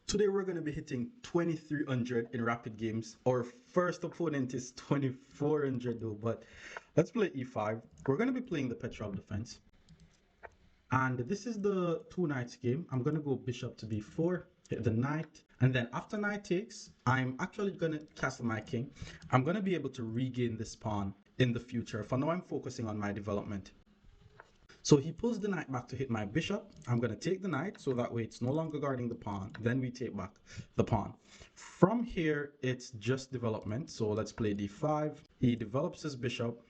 Today we're going to be hitting 2300 in rapid games. Our first opponent is 2400 though, but let's play e5. We're going to be playing the petrol defense. And this is the two knights game. I'm going to go bishop to b4, hit the knight. And then after knight takes, I'm actually going to castle my king. I'm going to be able to regain this pawn in the future. For now, I'm focusing on my development. So he pulls the knight back to hit my bishop. I'm going to take the knight so that way it's no longer guarding the pawn. Then we take back the pawn. From here, it's just development. So let's play d5. He develops his bishop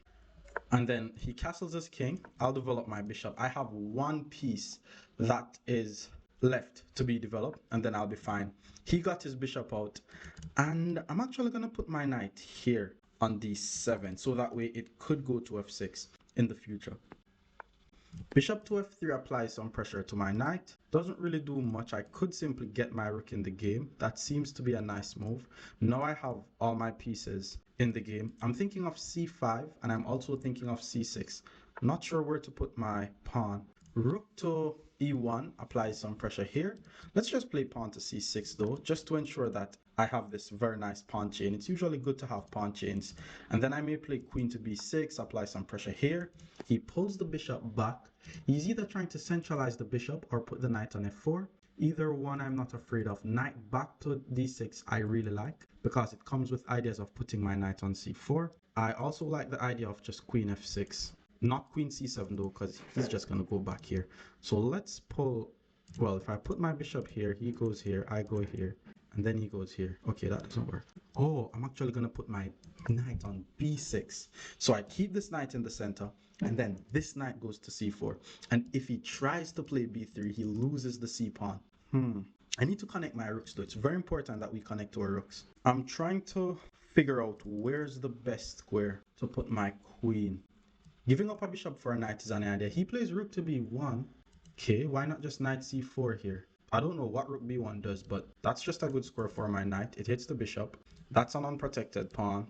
and then he castles his king. I'll develop my bishop. I have one piece that is left to be developed and then I'll be fine. He got his bishop out and I'm actually going to put my knight here on d7 so that way it could go to f6 in the future. Bishop to f3 applies some pressure to my knight. Doesn't really do much. I could simply get my rook in the game. That seems to be a nice move. Now I have all my pieces in the game. I'm thinking of c5 and I'm also thinking of c6. Not sure where to put my pawn. Rook to e1 applies some pressure here. Let's just play pawn to c6 though, just to ensure that I have this very nice pawn chain. It's usually good to have pawn chains. And then I may play queen to b6, apply some pressure here. He pulls the bishop back. He's either trying to centralize the bishop or put the knight on f4. Either one I'm not afraid of. Knight back to d6 I really like because it comes with ideas of putting my knight on c4. I also like the idea of just queen f6. Not queen c7 though, because he's just going to go back here. So let's pull, well, if I put my bishop here, he goes here, I go here, and then he goes here. Okay, that doesn't work. Oh, I'm actually going to put my knight on b6. So I keep this knight in the center, and then this knight goes to c4. And if he tries to play b3, he loses the c pawn. I need to connect my rooks though. It's very important that we connect our rooks. I'm trying to figure out where's the best square to put my queen. Giving up a bishop for a knight is an idea. He plays rook to b1. Okay, why not just knight c4 here? I don't know what rook b1 does, but that's just a good square for my knight. It hits the bishop. That's an unprotected pawn.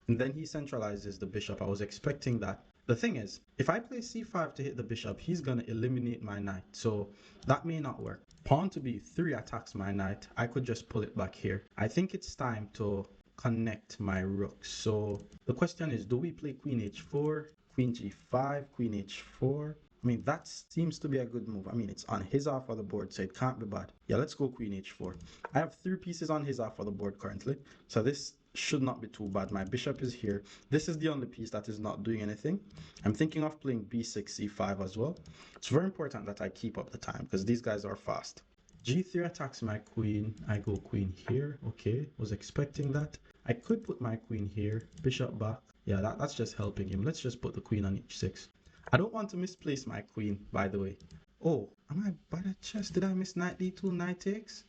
And then he centralizes the bishop. I was expecting that. The thing is, if I play c5 to hit the bishop, he's going to eliminate my knight. So that may not work. Pawn to b3 attacks my knight. I could just pull it back here. I think it's time to connect my rook. So the question is, do we play queen h4, queen g5, queen h4? I mean, that seems to be a good move. I mean, it's on his half of the board, so it can't be bad. Yeah, let's go queen h4. I have 3 pieces on his half of the board currently, so this should not be too bad. My bishop is here. This is the only piece that is not doing anything. I'm thinking of playing b6, c5 as well. It's very important that I keep up the time because these guys are fast. g3 attacks my queen. I go queen here. Okay, was expecting that. I could put my queen here, bishop back. Yeah, that's just helping him. Let's just put the queen on h6. I don't want to misplace my queen, by the way. Oh, am I bad at chess? Did I miss knight d2, knight takes?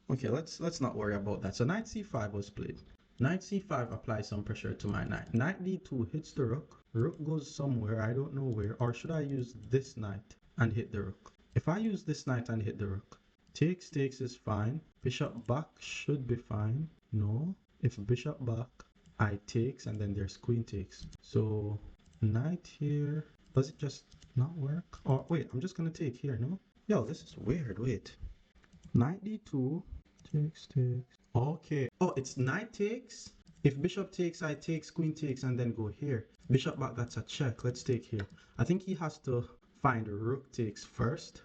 Okay, let's not worry about that. So knight c5 was played. Knight c5 applies some pressure to my knight. Knight d2 hits the rook. Rook goes somewhere, I don't know where. Or should I use this knight and hit the rook? If I use this knight and hit the rook, takes is fine. Bishop back should be fine. No. If bishop back, I takes and then there's queen takes. So knight here. Does it just not work? Or wait, I'm just gonna take here, no? Yo, this is weird. Wait. Knight d2. Takes. Okay. Oh, it's knight takes. If bishop takes, I takes, queen takes, and then go here. Bishop back, that's a check. Let's take here. I think he has to find rook takes first.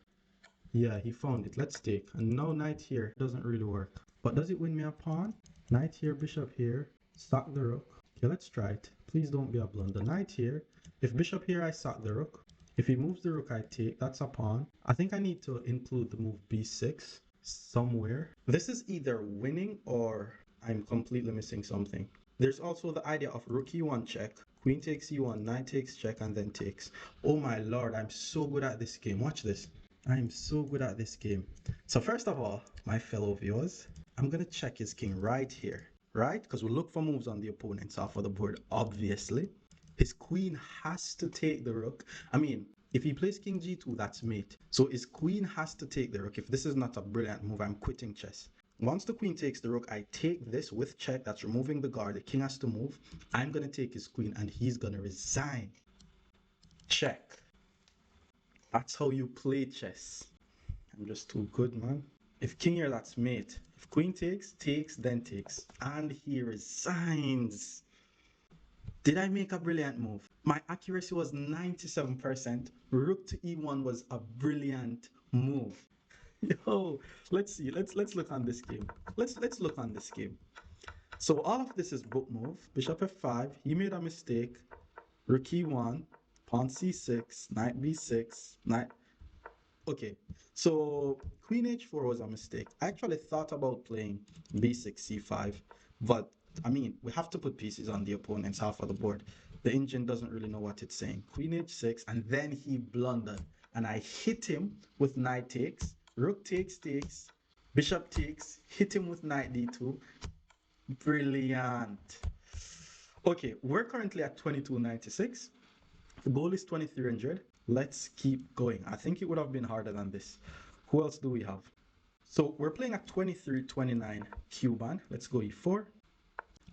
Yeah, he found it. Let's take. And now knight here doesn't really work. But does it win me a pawn? Knight here, bishop here. Sack the rook. Okay, let's try it. Please don't be a blunder. Knight here. If bishop here, I sack the rook. If he moves the rook, I take. That's a pawn. I think I need to include the move b6 somewhere. This is either winning or I'm completely missing something. There's also the idea of rook e1 check, queen takes e1, knight takes check, and then takes. Oh my lord, I'm so good at this game. Watch this. I'm so good at this game. So first of all, my fellow viewers, I'm going to check his king right here, right? Because we look for moves on the opponent's half of the board, obviously. His queen has to take the rook. I mean, if he plays king g2, that's mate. So his queen has to take the rook. If this is not a brilliant move, I'm quitting chess. Once the queen takes the rook, I take this with check. That's removing the guard. The king has to move. I'm going to take his queen and he's going to resign. Check. That's how you play chess. I'm just too good, man. If king here, that's mate. If queen takes, takes, then takes. And he resigns. Did I make a brilliant move? My accuracy was 97%. Rook to e1 was a brilliant move. Yo, let's see. Let's look on this game. Let's look on this game. So all of this is book move. Bishop f5. He made a mistake. Rook e1, pawn c6, knight b6, knight. Okay, so queen h4 was a mistake. I actually thought about playing b6, c5, but I mean, we have to put pieces on the opponent's half of the board. The engine doesn't really know what it's saying. Queen h6, and then he blundered, and I hit him with knight takes, rook takes, takes, bishop takes, hit him with knight d2. Brilliant. Okay, we're currently at 2296. The goal is 2300. Let's keep going. I think it would have been harder than this. Who else do we have? So we're playing at 2329 Cuban. Let's go e4.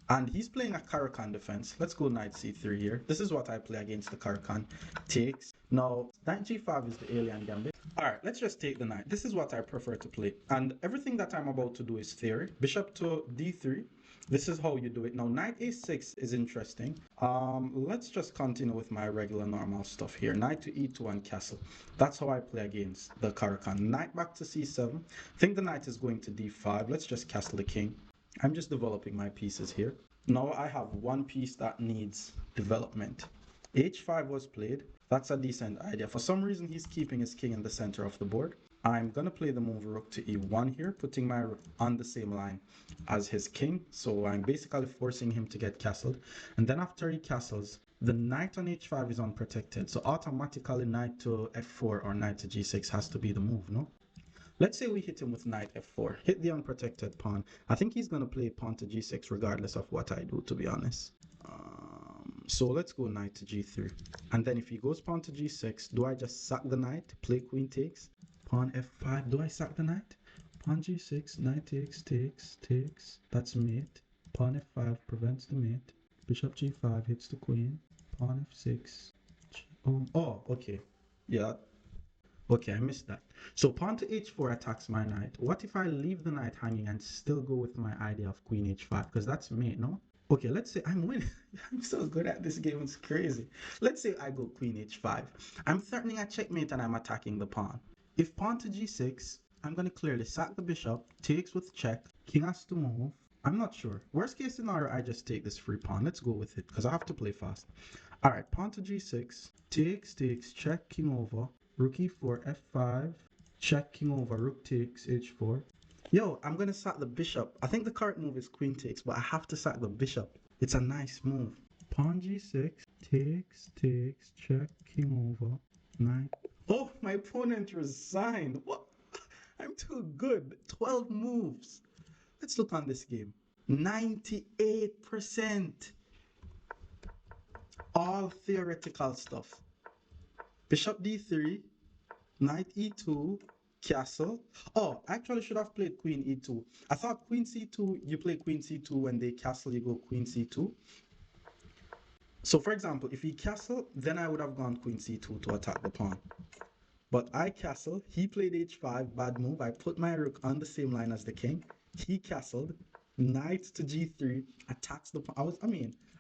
And he's playing a Car-Kann defense. Let's go knight c3 here. This is what I play against the Car-Kann. Takes. Now, knight g5 is the alien gambit. Alright, let's just take the knight. This is what I prefer to play. And everything that I'm about to do is theory. Bishop to d3. This is how you do it. Now, knight a6 is interesting. Let's just continue with my regular normal stuff here. Knight to e2 and castle. That's how I play against the Car-Kann. Knight back to c7. I think the knight is going to d5. Let's just castle the king. I'm just developing my pieces here. Now I have one piece that needs development. h5 was played. That's a decent idea. For some reason, he's keeping his king in the center of the board. I'm going to play the move rook to e1 here, putting my rook on the same line as his king. So I'm basically forcing him to get castled. And then after he castles, the knight on h5 is unprotected. So automatically knight to f4 or knight to g6 has to be the move, no? Let's say we hit him with knight f4, hit the unprotected pawn. I think he's going to play pawn to g6 regardless of what I do, to be honest. So let's go knight to g3. And then if he goes pawn to g6, do I just sack the knight, play queen takes, pawn f5, do I sack the knight? Pawn g6, knight takes, takes, takes, that's mate. Pawn f5 prevents the mate. Bishop g5 hits the queen, pawn f6. Oh, okay. Yeah. Okay, I missed that. So pawn to h4 attacks my knight. What if I leave the knight hanging and still go with my idea of queen h5? Because that's mate, no? Okay, let's say I'm winning. I'm so good at this game, it's crazy. Let's say I go queen h5. I'm threatening a checkmate and I'm attacking the pawn. If pawn to g6, I'm going to clearly sack the bishop, takes with check, king has to move. I'm not sure. Worst case scenario, I just take this free pawn. Let's go with it because I have to play fast. All right, pawn to g6, takes, takes, check, king over. Rook e4, f5, check, king over, rook takes, h4. Yo, I'm going to sack the bishop. I think the correct move is queen takes, but I have to sack the bishop. It's a nice move. Pawn g6, takes, takes, check, king over, knight. Oh, my opponent resigned. What? I'm too good. 12 moves. Let's look on this game. 98%. All theoretical stuff. Bishop d3, knight e2, castle. Oh, I actually should have played queen e2. I thought queen c2, you play queen c2 when they castle, you go queen c2. So for example, if he castle, then I would have gone queen c2 to attack the pawn. But I castle, he played h5, bad move. I put my rook on the same line as the king. He castled, knight to g3, attacks the pawn.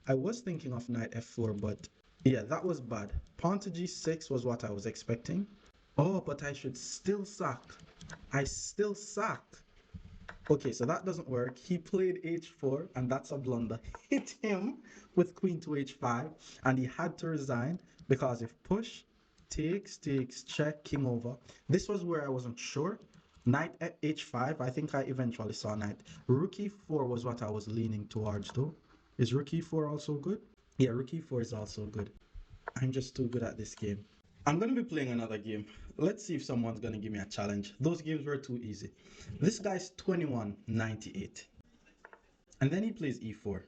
I was thinking of knight f4, but yeah, that was bad. Pawn to g6 was what I was expecting. Oh, but I should still sack. I still sack. Okay, so that doesn't work. He played h4, and that's a blunder. Hit him with queen to h5, and he had to resign because if push, takes, takes, check, king over. This was where I wasn't sure. Knight at h5, I think I eventually saw knight. Rook e4 was what I was leaning towards though. Is rook e4 also good? Yeah, rook e4 is also good. I'm just too good at this game. I'm going to be playing another game. Let's see if someone's going to give me a challenge. Those games were too easy. This guy's 2198. And then he plays e4.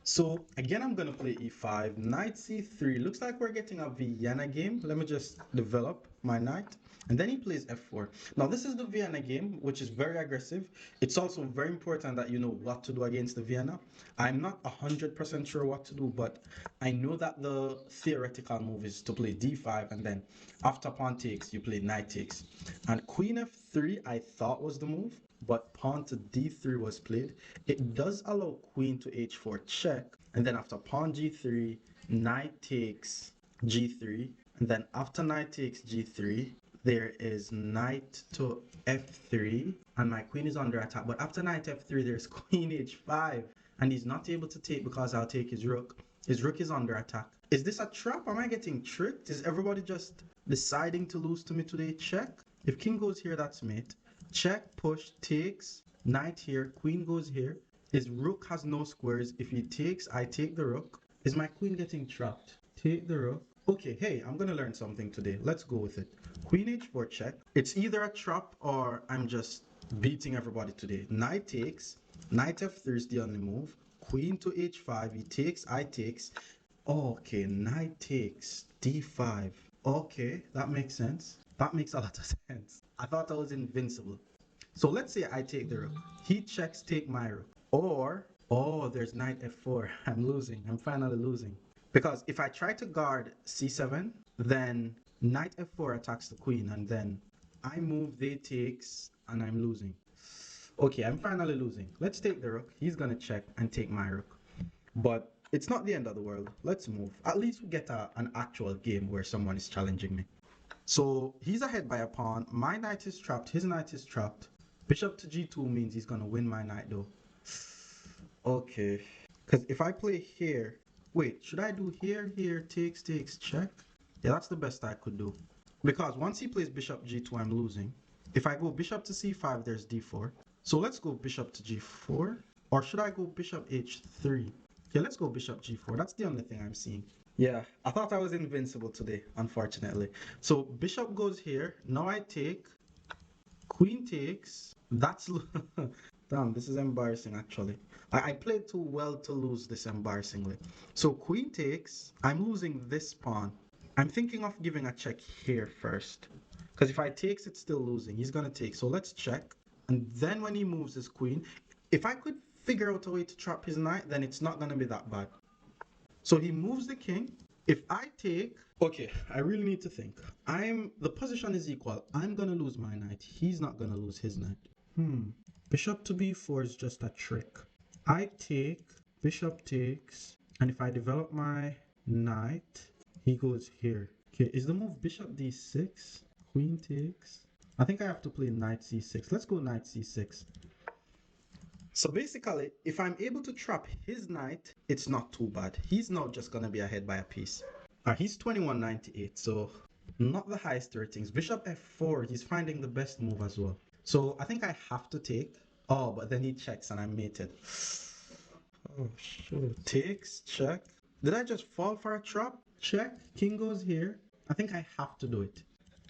So again, I'm going to play e5, knight c3. Looks like we're getting a Vienna game. Let me just develop my knight. And then he plays f4. Now this is the Vienna game, which is very aggressive. It's also very important that you know what to do against the Vienna. I'm not 100% sure what to do, but I know that the theoretical move is to play d5, and then after pawn takes, you play knight takes. And queen f3 f3 I thought was the move, but pawn to d3 was played. It does allow queen to h4 check, and then after pawn g3, knight takes g3, and then after knight takes g3, there is knight to f3, and my queen is under attack. But after knight f3, there's queen h5, and he's not able to take because I'll take his rook. His rook is under attack. Is this a trap? Am I getting tricked? Is everybody just deciding to lose to me today? Check. If king goes here, that's mate. Check, push, takes, knight here, queen goes here. His rook has no squares. If he takes, I take the rook. Is my queen getting trapped? Take the rook. Okay, hey, I'm gonna learn something today. Let's go with it. Queen h4 check. It's either a trap or I'm just beating everybody today. Knight takes. Knight f3 is the only move. Queen to h5. He takes, I takes. Okay, knight takes d5. Okay, that makes sense. That makes a lot of sense. I thought I was invincible. So let's say I take the rook. He checks, take my rook. Or, oh, there's knight f4. I'm losing. I'm finally losing. Because if I try to guard c7, then knight f4 attacks the queen, and then I move, they takes, and I'm losing. Okay, I'm finally losing. Let's take the rook. He's gonna check and take my rook. But it's not the end of the world. Let's move. At least we get an actual game where someone is challenging me. So he's ahead by a pawn. My knight is trapped. His knight is trapped. Bishop to g2 means he's gonna win my knight though. Okay. Because if I play here, wait, should I do here, here, takes, takes, check? Yeah, that's the best I could do. Because once he plays bishop g2, I'm losing. If I go bishop to c5, there's d4. So let's go bishop to g4. Or should I go bishop h3? Yeah, let's go bishop g4. That's the only thing I'm seeing. Yeah, I thought I was invincible today, unfortunately. So bishop goes here. Now I take. Queen takes. That's... Damn, this is embarrassing actually. I played too well to lose this embarrassingly. So queen takes. I'm losing this pawn. I'm thinking of giving a check here first. Because if I takes, it's still losing. He's going to take. So let's check. And then when he moves his queen, if I could figure out a way to trap his knight, then it's not going to be that bad. So he moves the king. If I take, okay, I really need to think. The position is equal. I'm gonna lose my knight. He's not gonna lose his knight. Bishop to b4 is just a trick. I take, bishop takes, and if I develop my knight, he goes here. Okay, is the move bishop d6? Queen takes. I think I have to play knight c6. Let's go knight c6. So basically, if I'm able to trap his knight, it's not too bad. He's not just going to be ahead by a piece. He's 2198, so not the highest ratings. Bishop f4, he's finding the best move as well. So I think I have to take. Oh, but then he checks and I'm mated. Oh, shoot. Takes, check. Did I just fall for a trap? Check, king goes here. I think I have to do it.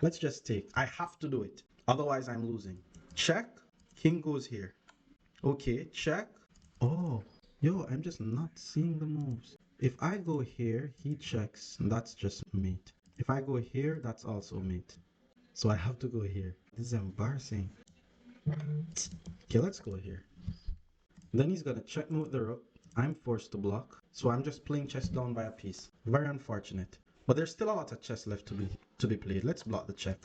Let's just take. I have to do it. Otherwise, I'm losing. Check, king goes here. Okay, check. Oh, yo, I'm just not seeing the moves. If I go here, he checks, and that's just mate. If I go here, that's also mate. So I have to go here. This is embarrassing. Okay, let's go here. Then he's gonna checkmate the rook. I'm forced to block. So I'm just playing chess down by a piece. Very unfortunate. But there's still a lot of chess left to be played. Let's block the check.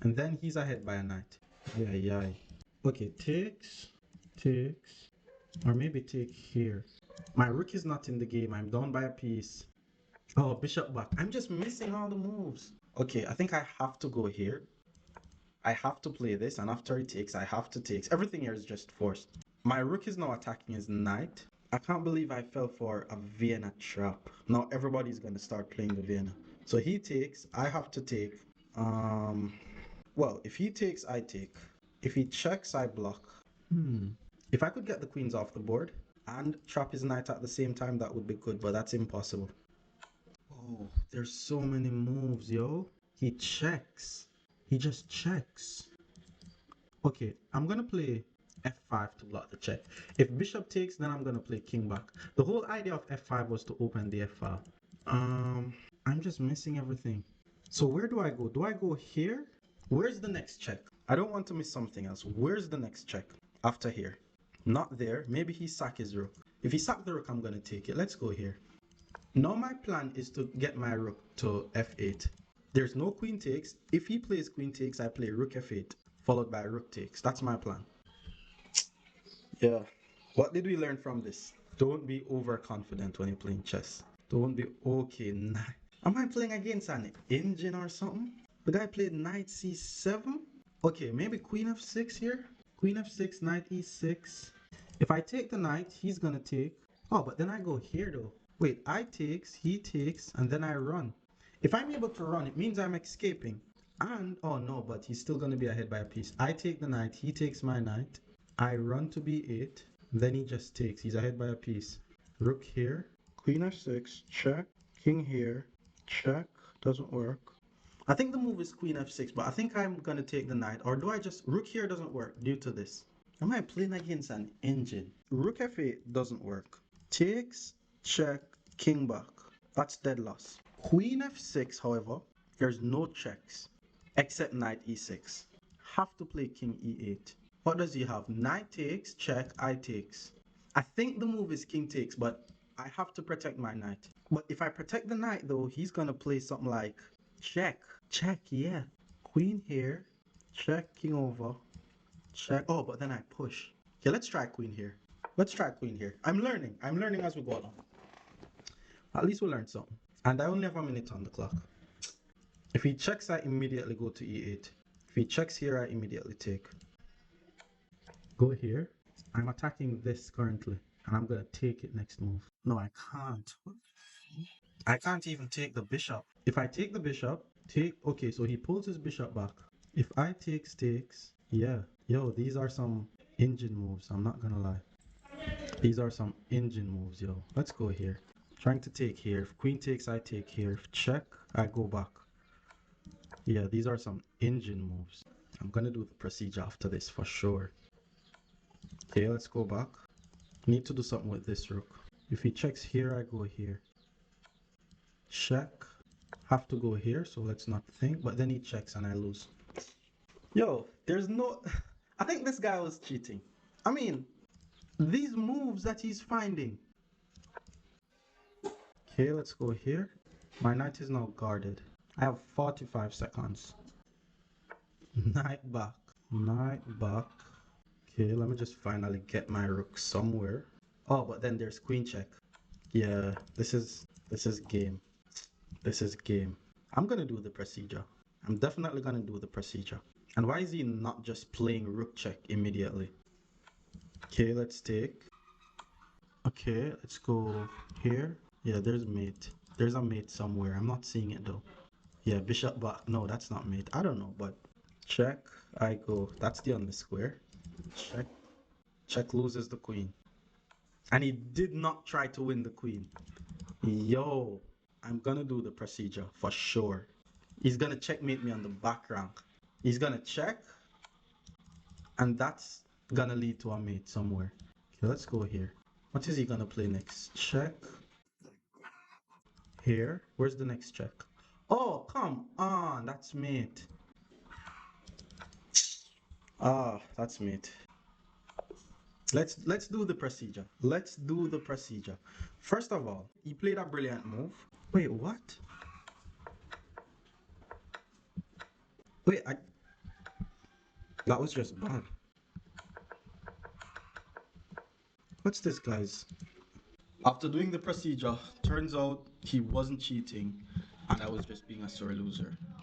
And then he's ahead by a knight. Yeah. Okay, takes. Takes, or maybe take here. My rook is not in the game. I'm down by a piece. Oh, bishop back. I'm just missing all the moves. Okay, I think I have to go here. I have to play this, and after he takes, I have to take. Everything here is just forced. My rook is now attacking his knight. I can't believe I fell for a Vienna trap. Now everybody's going to start playing the Vienna. So he takes, I have to take. Well, if he takes, I take. If he checks, I block. If I could get the queens off the board and trap his knight at the same time, that would be good, but that's impossible. Oh, there's so many moves, yo. He checks. He just checks. Okay, I'm gonna play f5 to block the check. If bishop takes, then I'm gonna play king back. The whole idea of f5 was to open the f file. I'm just missing everything. So where do I go? Do I go here? Where's the next check? I don't want to miss something else. Where's the next check after here? Not there. Maybe he sack his rook. If he sack the rook, I'm gonna take it. Let's go here. Now my plan is to get my rook to f8. There's no queen takes. If he plays queen takes, I play rook f8. followed by rook takes. That's my plan. Yeah. What did we learn from this? Don't be overconfident when you're playing chess. Don't be okay. Am I playing against an engine or something? The guy played knight c7. Okay, maybe queen f6 here. Queen f6, knight e6. If I take the knight, he's gonna take. Oh, but then I go here though. Wait, I takes, he takes, and then I run. If I'm able to run, it means I'm escaping. And, oh no, but he's still gonna be ahead by a piece. I take the knight, he takes my knight. I run to b8, then he just takes. He's ahead by a piece. Rook here, queen f6, check, king here, check, doesn't work. I think the move is queen f6, but I think I'm gonna take the knight. Or do I just, rook here doesn't work due to this. Am I playing against an engine? Rook f8 doesn't work. Takes, check, king back. That's dead loss. Queen f6, however, there's no checks except knight e6. Have to play king e8. What does he have? Knight takes, check, I takes. I think the move is king takes, but I have to protect my knight. But if I protect the knight though, he's gonna play something like check, check, yeah. Queen here, check, king over, check. Oh, but then I push. Okay, let's try queen here. Let's try queen here. I'm learning. I'm learning as we go along. At least we learned something. And I only have a minute on the clock. If he checks, I immediately go to e8. If he checks here, I immediately take. Go here. I'm attacking this currently, and I'm gonna take it next move. No, I can't. I can't even take the bishop. If I take the bishop, take. Okay, so he pulls his bishop back. If I takes, yeah. Yo, these are some engine moves. I'm not gonna lie. These are some engine moves, yo. Let's go here. Trying to take here. If queen takes, I take here. If check, I go back. Yeah, these are some engine moves. I'm gonna do the procedure after this for sure. Okay, let's go back. Need to do something with this rook. If he checks here, I go here. Check. Have to go here, so let's not think. But then he checks and I lose. Yo, there's no... I think this guy was cheating. I mean, these moves that he's finding. Okay, let's go here. My knight is now guarded. I have 45 seconds. Knight back. Knight back. Okay, let me just finally get my rook somewhere. Oh, but then there's queen check. Yeah, this is game. This is game. I'm gonna do the procedure. I'm definitely gonna do the procedure. And why is he not just playing rook check immediately? Okay, let's take. Okay, let's go here. Yeah, there's mate. There's a mate somewhere. I'm not seeing it though. Yeah, bishop back. No, that's not mate. I don't know, but check. I go. That's the on the square. Check. Check loses the queen. And he did not try to win the queen. Yo, I'm gonna do the procedure for sure. He's gonna checkmate me on the back rank. He's gonna check, and that's gonna lead to a mate somewhere. Okay, let's go here. What is he gonna play next? Check. Here. Where's the next check? Oh, come on. That's mate. Ah, that's mate. Let's do the procedure. Let's do the procedure. First of all, he played a brilliant move. Wait, what? Wait, that was just bad. What's this, guys? After doing the procedure, turns out he wasn't cheating and I was just being a sore loser.